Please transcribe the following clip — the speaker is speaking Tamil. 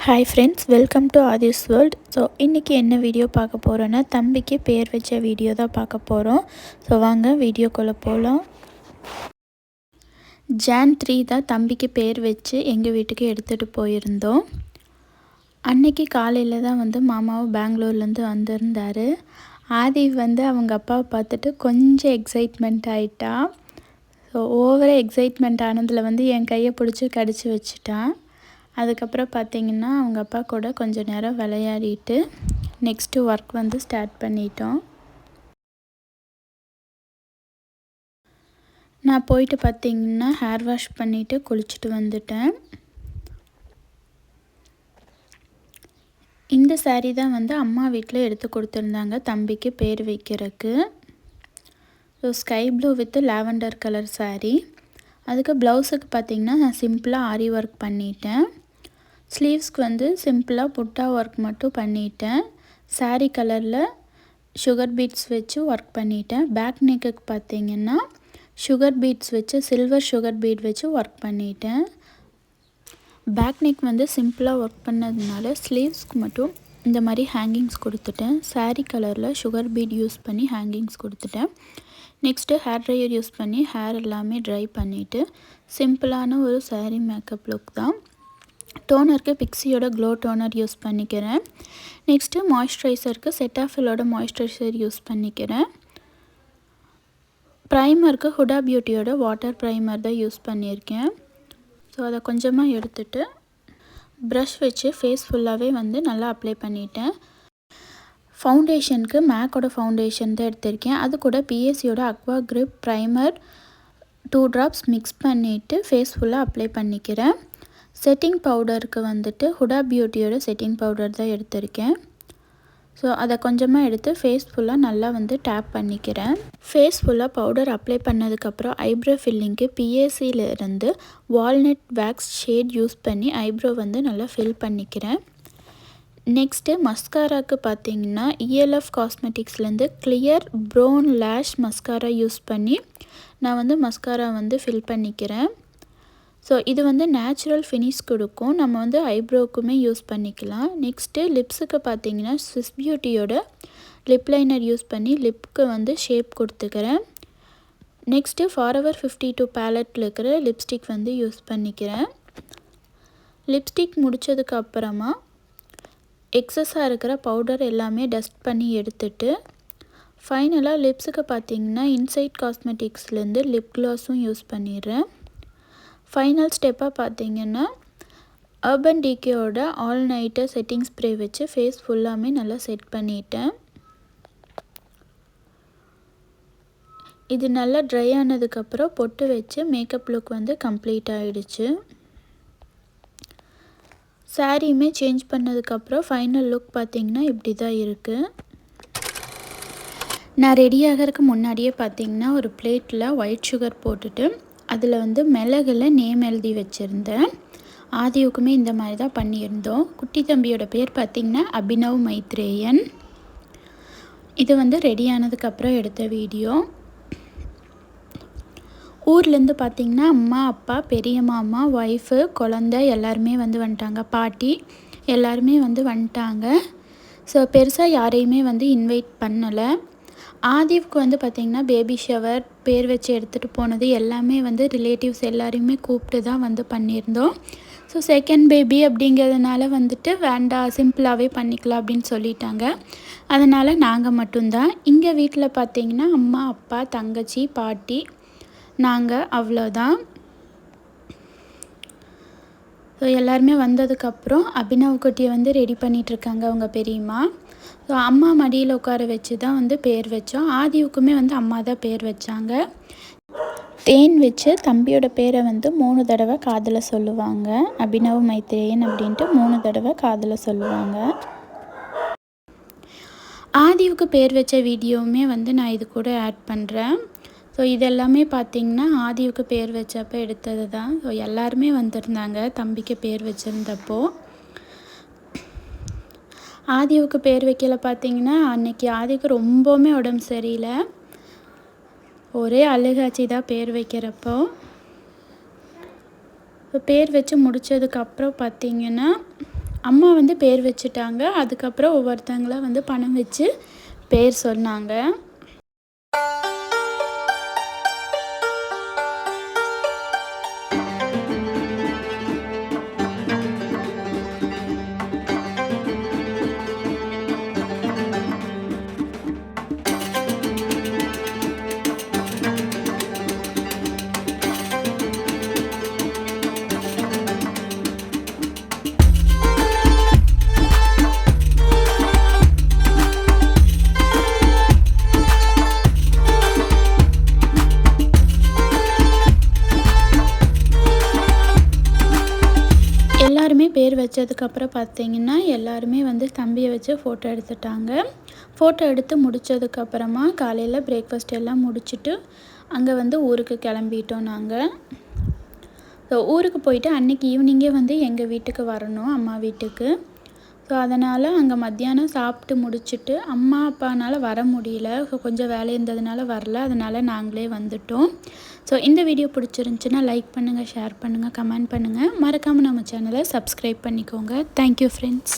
Hi friends, welcome to Aadhi's world. So இன்றைக்கி என்ன வீடியோ பார்க்க போகிறோன்னா, தம்பிக்கு பேர் வச்ச வீடியோ தான் பார்க்க போகிறோம். ஸோ வாங்க வீடியோக்குள்ளே போகலாம். Jan 3 தான் தம்பிக்கு பேர் வச்சு எங்கள் வீட்டுக்கு எடுத்துகிட்டு போயிருந்தோம். அன்னைக்கு காலையில் தான் மாமாவும் பெங்களூர்லேருந்து வந்திருந்தார். ஆதி அவங்க அப்பாவை பார்த்துட்டு கொஞ்சம் எக்ஸைட்மெண்ட் ஆகிட்டா. ஸோ ஓவராக எக்ஸைட்மெண்ட் ஆனதில் என் கையை பிடிச்சி கடிச்சு வச்சுட்டான். அதுக்கப்புறம் பார்த்திங்கன்னா அவங்க அப்பா கூட கொஞ்சம் நேரம் விளையாடிட்டு நெக்ஸ்ட்டு ஒர்க் ஸ்டார்ட் பண்ணிட்டோம். நான் போயிட்டு பார்த்திங்கன்னா ஹேர் வாஷ் பண்ணிவிட்டு குளிச்சுட்டு வந்துட்டேன். இந்த சாரீ தான் அம்மா வீட்டில் எடுத்து கொடுத்துருந்தாங்க தம்பிக்கு பேர் வைக்கிறதுக்கு. So sky blue with lavender colour sari. அதுக்கு ப்ளவுஸுக்கு பார்த்திங்கன்னா நான் சிம்பிளாக ஆரி ஒர்க் பண்ணிட்டேன். ஸ்லீவ்ஸ்க்கு சிம்பிளாக புட்டா ஒர்க் மட்டும் பண்ணிட்டேன். சாரீ கலரில் சுகர் பீட்ஸ் வச்சு ஒர்க் பண்ணிட்டேன். பேக் நெக்குக்கு பார்த்திங்கன்னா சுகர் பீட்ஸ் வச்சு சில்வர் சுகர் பீட் வச்சு ஒர்க் பண்ணிட்டேன். பேக் நெக் சிம்பிளாக ஒர்க் பண்ணதுனால ஸ்லீவ்ஸ்க்கு மட்டும் இந்த மாதிரி ஹேங்கிங்ஸ் கொடுத்துட்டேன். சாரீ கலரில் சுகர் பீட் யூஸ் பண்ணி ஹேங்கிங்ஸ் கொடுத்துட்டேன். நெக்ஸ்ட்டு ஹேர் ட்ரையர் யூஸ் பண்ணி ஹேர் எல்லாமே ட்ரை பண்ணிவிட்டு சிம்பிளான ஒரு சாரீ மேக்கப் லுக் தான். டோனருக்கு பிக்ஸியோட க்ளோ டோனர் யூஸ் பண்ணிக்கிறேன். நெக்ஸ்ட்டு மாய்ஸ்சரைசருக்கு செட்டாஃபிலோட மாய்ஸ்சரைசர் யூஸ் பண்ணிக்கிறேன். ப்ரைமருக்கு ஹுடா பியூட்டியோட வாட்டர் ப்ரைமர் தான் யூஸ் பண்ணியிருக்கேன். ஸோ அதை கொஞ்சமாக எடுத்துகிட்டு ப்ரஷ் வச்சு ஃபேஸ் ஃபுல்லாகவே நல்லா அப்ளை பண்ணிட்டேன். ஃபவுண்டேஷனுக்கு மேக்கோட ஃபவுண்டேஷன் தான் எடுத்திருக்கேன். அது கூட பிஎஸ்சியோட aqua grip primer 2 drops mix பண்ணிவிட்டு ஃபேஸ் ஃபுல்லாக அப்ளை பண்ணிக்கிறேன். செட்டிங் பவுடருக்கு ஹுடா பியூட்டியோட செட்டிங் பவுடர் தான் எடுத்திருக்கேன். ஸோ அதை கொஞ்சமாக எடுத்து ஃபேஸ் ஃபுல்லாக நல்லா டேப் பண்ணிக்கிறேன். ஃபேஸ் ஃபுல்லாக பவுடர் அப்ளை பண்ணதுக்கப்புறம் ஐப்ரோ ஃபில்லிங்க்கு பிஎஸ்சியிலேருந்து வால்நட் வேக்ஸ் ஷேட் யூஸ் பண்ணி ஐப்ரோ நல்லா ஃபில் பண்ணிக்கிறேன். நெக்ஸ்ட்டு மஸ்காராவுக்கு பார்த்திங்கன்னா இஎல்எஃப் காஸ்மெட்டிக்ஸ்லேருந்து clear brown lash mascara use பண்ணி நான் மஸ்காரா ஃபில் பண்ணிக்கிறேன். ஸோ இது நேச்சுரல் ஃபினிஷ் கொடுக்கும். நம்ம ஐப்ரோவுக்குமே யூஸ் பண்ணிக்கலாம். நெக்ஸ்ட்டு லிப்ஸுக்கு பார்த்திங்கன்னா ஸ்விஸ் பியூட்டியோட லிப் லைனர் யூஸ் பண்ணி லிப்புக்கு ஷேப் கொடுத்துக்கிறேன். நெக்ஸ்ட்டு ஃபாரெவர் 52 பேலட்டில் இருக்கிற லிப்ஸ்டிக் யூஸ் பண்ணிக்கிறேன். லிப்ஸ்டிக் முடித்ததுக்கு அப்புறமா எக்ஸஸாக இருக்கிற பவுடர் எல்லாமே டஸ்ட் பண்ணி எடுத்துட்டு ஃபைனலாக லிப்ஸுக்கு பார்த்திங்கன்னா இன்சைட் காஸ்மெட்டிக்ஸ்லேருந்து லிப் க்ளாஸும் யூஸ் பண்ணிடுறேன். ஃபைனல் ஸ்டெப்பாக பார்த்திங்கன்னா அர்பன் டிகேயோட ஆல் நைட்டர் செட்டிங் ஸ்ப்ரே வச்சு ஃபேஸ் ஃபுல்லாமே நல்லா செட் பண்ணிட்டேன். இது நல்லா ட்ரை ஆனதுக்கப்புறம் பொட்டு வச்சு மேக்கப் லுக் கம்ப்ளீட் ஆகிடுச்சு. சாரியுமே சேஞ்ச் பண்ணதுக்கப்புறம் ஃபைனல் லுக் பார்த்திங்கன்னா இப்படி தான் இருக்குது. நான் ரெடி ஆகிறதுக்கு முன்னாடியே பார்த்திங்கன்னா ஒரு பிளேட்டில் ஒயிட் சுகர் போட்டுட்டு அதில் மிளகுல நேம் எழுதி வச்சுருந்தேன். ஆதிவுக்குமே இந்த மாதிரி தான் பண்ணியிருந்தோம். குட்டி தம்பியோட பேர் பார்த்திங்கன்னா அபினவ் மைத்ரேயன். இது ரெடி ஆனதுக்கப்புறம் எடுத்த வீடியோ. ஊர்லேருந்து பார்த்திங்கன்னா அம்மா, அப்பா, பெரிய மாமா, ஒய்ஃபு, குழந்தை எல்லாருமே வந்துட்டாங்க. பாட்டி எல்லாருமே வந்துட்டாங்க. ஸோ பெருசாக யாரையுமே இன்வைட் பண்ணலை. ஆதிவுக்கு பார்த்திங்கன்னா பேபி ஷவர், பேர் வச்சு எடுத்துகிட்டு போனது எல்லாமே ரிலேட்டிவ்ஸ் எல்லாரையுமே கூப்பிட்டு தான் பண்ணியிருந்தோம். ஸோ செகண்ட் பேபி அப்படிங்கிறதுனால வேண்டாம், சிம்பிளாகவே பண்ணிக்கலாம் அப்படின்னு சொல்லிட்டாங்க. அதனால் நாங்கள் மட்டும்தான். இங்கே வீட்டில் பார்த்திங்கன்னா அம்மா, அப்பா, தங்கச்சி, பாட்டி, நாங்கள் அவ்வளோதான். ஸோ எல்லாருமே வந்ததுக்கப்புறம் அபினவ் குட்டியை ரெடி பண்ணிகிட்ருக்காங்க அவங்க பெரியம்மா. ஸோ அம்மா மடியில் உட்கார வச்சு தான் பேர் வச்சோம். ஆதிவுக்குமே அம்மா தான் பேர் வச்சாங்க. தேன் வச்சு தம்பியோட பேரை 3 தடவை காதில் சொல்லுவாங்க. அபினவ் மைத்ரேயன் அப்படின்ட்டு 3 தடவை காதில் சொல்லுவாங்க. ஆதிவுக்கு பேர் வச்ச வீடியோவுமே நான் இது கூட ஆட் பண்ணுறேன். ஸோ இதெல்லாமே பார்த்திங்கன்னா ஆதிவுக்கு பேர் வச்சப்போ எடுத்தது தான். ஸோ எல்லாருமே வந்திருந்தாங்க தம்பிக்கு பேர் வச்சுருந்தப்போ. ஆதிவுக்கு பேர் வைக்கல பார்த்திங்கன்னா அன்றைக்கி ஆதிவுக்கு ரொம்பவுமே உடம்பு சரியில்லை. ஒரே அழுகாச்சி தான் பேர் வைக்கிறப்போ. இப்போ பேர் வச்சு முடித்ததுக்கப்புறம் பார்த்திங்கன்னா அம்மா வந்து பேர் வச்சுட்டாங்க. அதுக்கப்புறம் ஒவ்வொருத்தங்களா வந்து பணம் வச்சு பேர் சொன்னாங்க. எல்லாருமே பேர் வச்சதுக்கப்புறம் பார்த்தீங்கன்னா, எல்லாருமே வந்து தம்பியை வச்சு ஃபோட்டோ எடுத்துட்டாங்க. ஃபோட்டோ எடுத்து முடித்ததுக்கப்புறமா காலையில் பிரேக்ஃபாஸ்ட் எல்லாம் முடிச்சுட்டு அங்கே வந்து ஊருக்கு கிளம்பிட்டோம் நாங்கள். ஸோ ஊருக்கு போயிட்டு அன்றைக்கி ஈவினிங்கே வந்து எங்கள் வீட்டுக்கு வரணும், அம்மா வீட்டுக்கு. ஸோ அதனால் அங்கே மத்தியானம் சாப்பிட்டு முடிச்சுட்டு அம்மா அப்பானால் வர முடியல. ஸோ கொஞ்சம் வேலை இருந்ததுனால வரல. அதனால் நாங்களே வந்துட்டோம். ஸோ இந்த வீடியோ பிடிச்சிருந்துச்சின்னா லைக் பண்ணுங்கள், ஷேர் பண்ணுங்கள், கமெண்ட் பண்ணுங்கள். மறக்காமல் நம்ம சேனலை சப்ஸ்கிரைப் பண்ணிக்கோங்க. Thank you friends.